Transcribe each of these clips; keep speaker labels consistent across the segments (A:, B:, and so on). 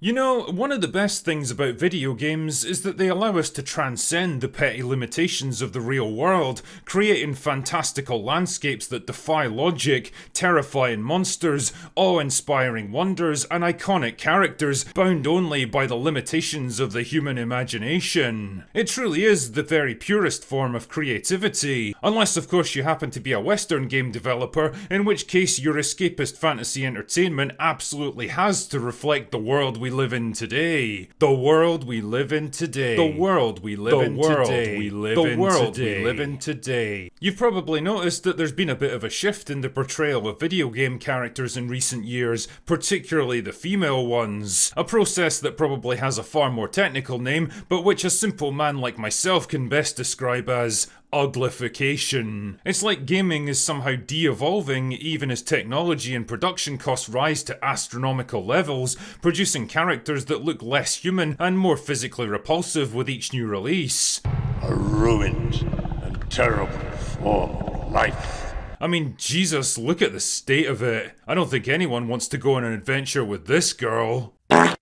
A: You know, one of the best things about video games is that they allow us to transcend the petty limitations of the real world, creating fantastical landscapes that defy logic, terrifying monsters, awe-inspiring wonders, and iconic characters bound only by the limitations of the human imagination. It truly is the very purest form of creativity, unless of course you happen to be a Western game developer, in which case your escapist fantasy entertainment absolutely has to reflect the world we live in today. The world we live in today. The world we live in today. The world we live in today. You've probably noticed that there's been a bit of a shift in the portrayal of video game characters in recent years, particularly the female ones. A process that probably has a far more technical name, but which a simple man like myself can best describe as uglification. It's like gaming is somehow de-evolving even as technology and production costs rise to astronomical levels, producing characters that look less human and more physically repulsive with each new release.
B: A ruined and terrible form of life.
A: I mean, Jesus, look at the state of it. I don't think anyone wants to go on an adventure with this girl.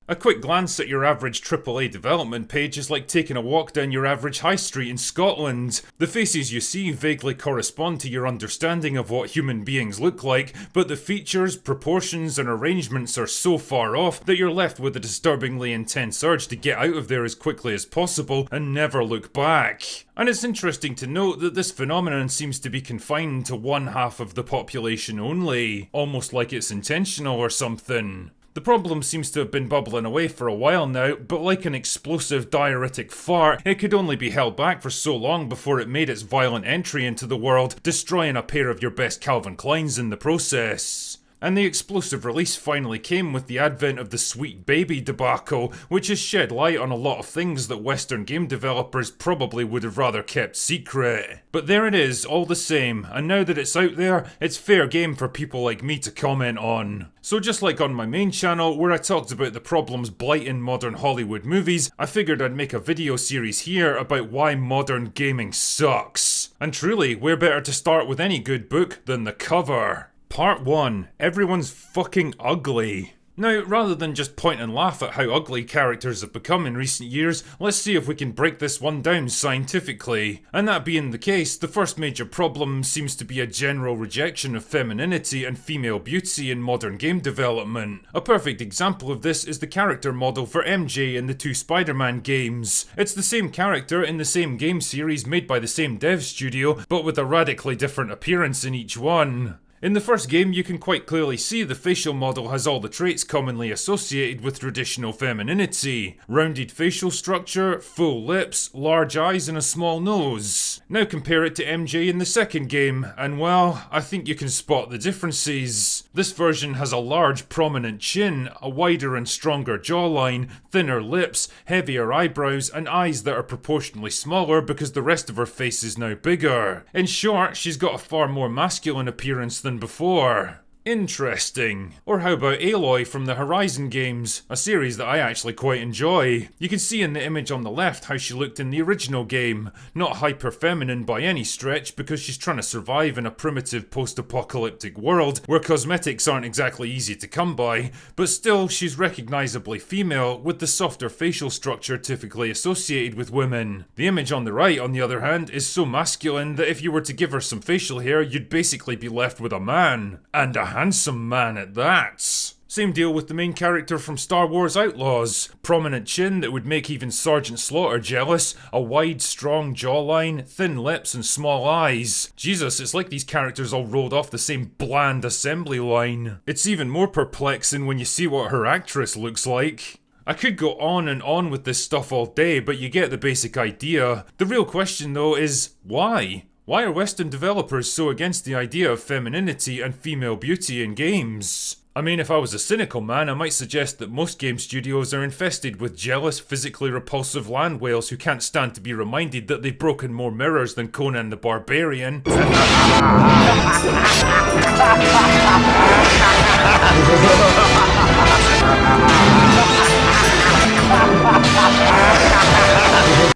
A: A quick glance at your average AAA development page is like taking a walk down your average high street in Scotland. The faces you see vaguely correspond to your understanding of what human beings look like, but the features, proportions, and arrangements are so far off that you're left with a disturbingly intense urge to get out of there as quickly as possible and never look back. And it's interesting to note that this phenomenon seems to be confined to one half of the population only, almost like it's intentional or something. The problem seems to have been bubbling away for a while now, but like an explosive diuretic fart, it could only be held back for so long before it made its violent entry into the world, destroying a pair of your best Calvin Kleins in the process. And the explosive release finally came with the advent of the Sweet Baby debacle, which has shed light on a lot of things that Western game developers probably would have rather kept secret. But there it is, all the same, and now that it's out there, it's fair game for people like me to comment on. So just like on my main channel, where I talked about the problems blighting modern Hollywood movies, I figured I'd make a video series here about why modern gaming sucks. And truly, where better to start with any good book than the cover? Part 1. Everyone's fucking ugly. Now, rather than just point and laugh at how ugly characters have become in recent years, let's see if we can break this one down scientifically. And that being the case, the first major problem seems to be a general rejection of femininity and female beauty in modern game development. A perfect example of this is the character model for MJ in the two Spider-Man games. It's the same character in the same game series made by the same dev studio, but with a radically different appearance in each one. In the first game, you can quite clearly see the facial model has all the traits commonly associated with traditional femininity. Rounded facial structure, full lips, large eyes and a small nose. Now compare it to MJ in the second game, and well, I think you can spot the differences. This version has a large prominent chin, a wider and stronger jawline, thinner lips, heavier eyebrows and eyes that are proportionally smaller because the rest of her face is now bigger. In short, she's got a far more masculine appearance than before. Interesting. Or how about Aloy from the Horizon games, a series that I actually quite enjoy. You can see in the image on the left how she looked in the original game. Not hyper-feminine by any stretch because she's trying to survive in a primitive post-apocalyptic world where cosmetics aren't exactly easy to come by, but still she's recognisably female with the softer facial structure typically associated with women. The image on the right, on the other hand, is so masculine that if you were to give her some facial hair, you'd basically be left with a man. And a handsome man at that. Same deal with the main character from Star Wars Outlaws. Prominent chin that would make even Sergeant Slaughter jealous, a wide, strong jawline, thin lips and small eyes. Jesus, it's like these characters all rolled off the same bland assembly line. It's even more perplexing when you see what her actress looks like. I could go on and on with this stuff all day, but you get the basic idea. The real question though is, why? Why are Western developers so against the idea of femininity and female beauty in games? I mean, if I was a cynical man, I might suggest that most game studios are infested with jealous, physically repulsive land whales who can't stand to be reminded that they've broken more mirrors than Conan the Barbarian.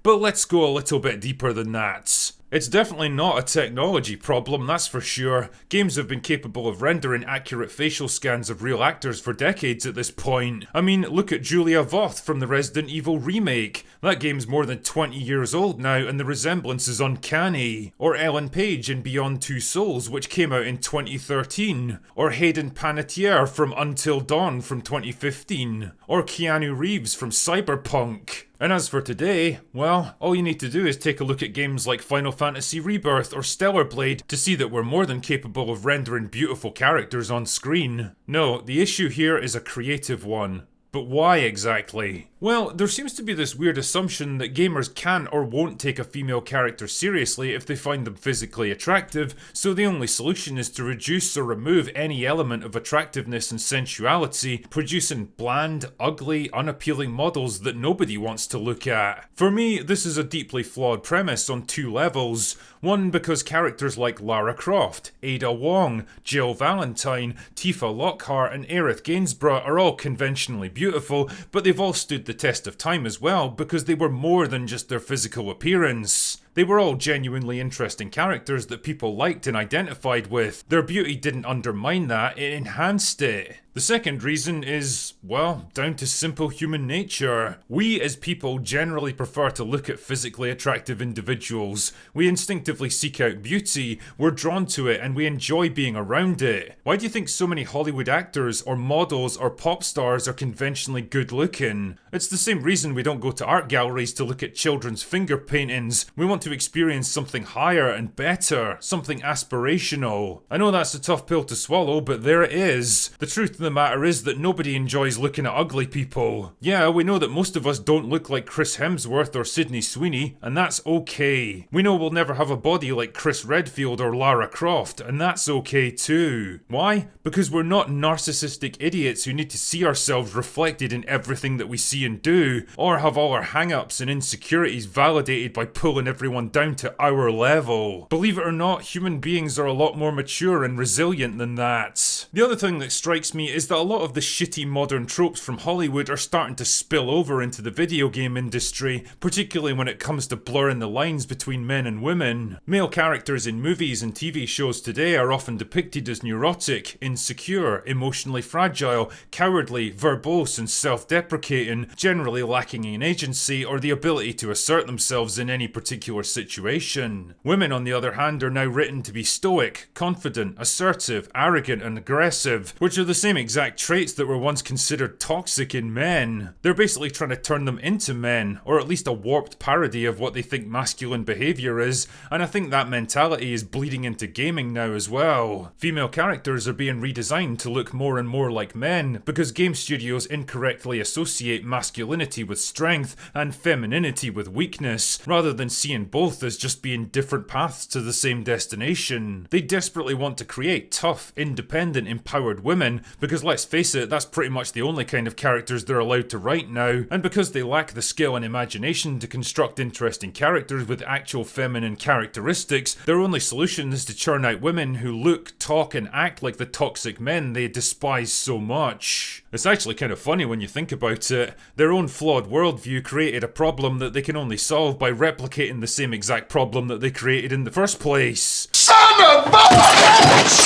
A: But let's go a little bit deeper than that. It's definitely not a technology problem, that's for sure. Games have been capable of rendering accurate facial scans of real actors for decades at this point. I mean, look at Julia Voth from the Resident Evil remake. That game's more than 20 years old now, and the resemblance is uncanny. Or Ellen Page in Beyond Two Souls, which came out in 2013. Or Hayden Panettiere from Until Dawn from 2015. Or Keanu Reeves from Cyberpunk. And as for today, well, all you need to do is take a look at games like Final Fantasy Rebirth or Stellar Blade to see that we're more than capable of rendering beautiful characters on screen. No, the issue here is a creative one. But why exactly? Well, there seems to be this weird assumption that gamers can or won't take a female character seriously if they find them physically attractive, so the only solution is to reduce or remove any element of attractiveness and sensuality, producing bland, ugly, unappealing models that nobody wants to look at. For me, this is a deeply flawed premise on two levels. One, because characters like Lara Croft, Ada Wong, Jill Valentine, Tifa Lockhart and Aerith Gainsborough are all conventionally beautiful, but they've all stood the test of time as well because they were more than just their physical appearance. They were all genuinely interesting characters that people liked and identified with. Their beauty didn't undermine that, it enhanced it. The second reason is, well, down to simple human nature. We as people generally prefer to look at physically attractive individuals. We instinctively seek out beauty, we're drawn to it, and we enjoy being around it. Why do you think so many Hollywood actors or models or pop stars are conventionally good looking? It's the same reason we don't go to art galleries to look at children's finger paintings. We want to experience something higher and better, something aspirational. I know that's a tough pill to swallow, but there it is. The truth of the matter is that nobody enjoys looking at ugly people. Yeah, we know that most of us don't look like Chris Hemsworth or Sydney Sweeney, and that's okay. We know we'll never have a body like Chris Redfield or Lara Croft, and that's okay too. Why? Because we're not narcissistic idiots who need to see ourselves reflected in everything that we see and do, or have all our hang-ups and insecurities validated by pulling everyone down to our level. Believe it or not, human beings are a lot more mature and resilient than that. The other thing that strikes me is that a lot of the shitty modern tropes from Hollywood are starting to spill over into the video game industry, particularly when it comes to blurring the lines between men and women. Male characters in movies and TV shows today are often depicted as neurotic, insecure, emotionally fragile, cowardly, verbose and self-deprecating, generally lacking in agency or the ability to assert themselves in any particular situation. Women, on the other hand, are now written to be stoic, confident, assertive, arrogant and aggressive, which are the same exact traits that were once considered toxic in men. They're basically trying to turn them into men, or at least a warped parody of what they think masculine behaviour is, and I think that mentality is bleeding into gaming now as well. Female characters are being redesigned to look more and more like men, because game studios incorrectly associate masculinity with strength and femininity with weakness, rather than seeing both as just being different paths to the same destination. They desperately want to create tough, independent, empowered women, because let's face it, that's pretty much the only kind of characters they're allowed to write now, and because they lack the skill and imagination to construct interesting characters with actual feminine characteristics, their only solution is to churn out women who look, talk and act like the toxic men they despise so much. It's actually kind of funny when you think about it. Their own flawed worldview created a problem that they can only solve by replicating the same exact problem that they created in the first place. Son of a bitch!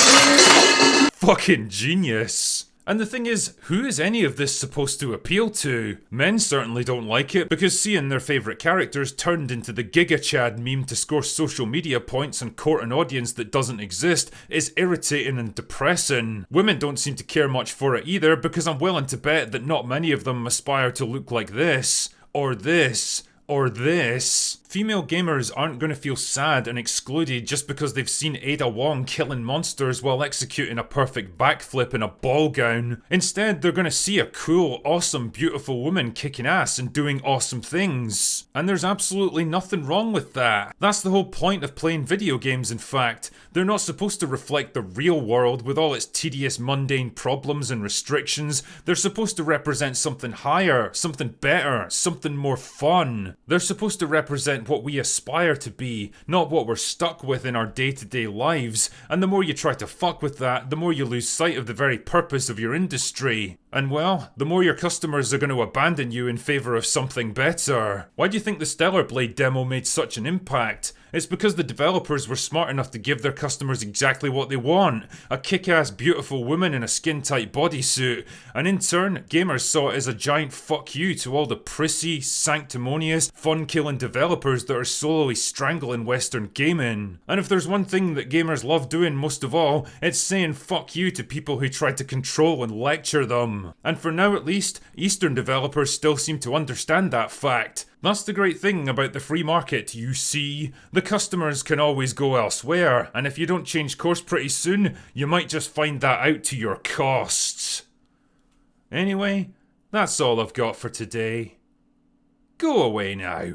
A: Fucking genius. And the thing is, who is any of this supposed to appeal to? Men certainly don't like it, because seeing their favourite characters turned into the Giga Chad meme to score social media points and court an audience that doesn't exist is irritating and depressing. Women don't seem to care much for it either, because I'm willing to bet that not many of them aspire to look like this, or this, or this. Female gamers aren't going to feel sad and excluded just because they've seen Ada Wong killing monsters while executing a perfect backflip in a ball gown. Instead, they're going to see a cool, awesome, beautiful woman kicking ass and doing awesome things. And there's absolutely nothing wrong with that. That's the whole point of playing video games, in fact. They're not supposed to reflect the real world with all its tedious, mundane problems and restrictions. They're supposed to represent something higher, something better, something more fun. They're supposed to represent what we aspire to be, not what we're stuck with in our day-to-day lives, and the more you try to fuck with that, the more you lose sight of the very purpose of your industry. And well, the more your customers are going to abandon you in favour of something better. Why do you think the Stellar Blade demo made such an impact? It's because the developers were smart enough to give their customers exactly what they want, a kick-ass beautiful woman in a skin-tight bodysuit, and in turn, gamers saw it as a giant fuck you to all the prissy, sanctimonious, fun-killing developers that are slowly strangling Western gaming. And if there's one thing that gamers love doing most of all, it's saying fuck you to people who try to control and lecture them. And for now at least, Eastern developers still seem to understand that fact. That's the great thing about the free market, you see. The customers can always go elsewhere, and if you don't change course pretty soon, you might just find that out to your costs. Anyway, that's all I've got for today. Go away now.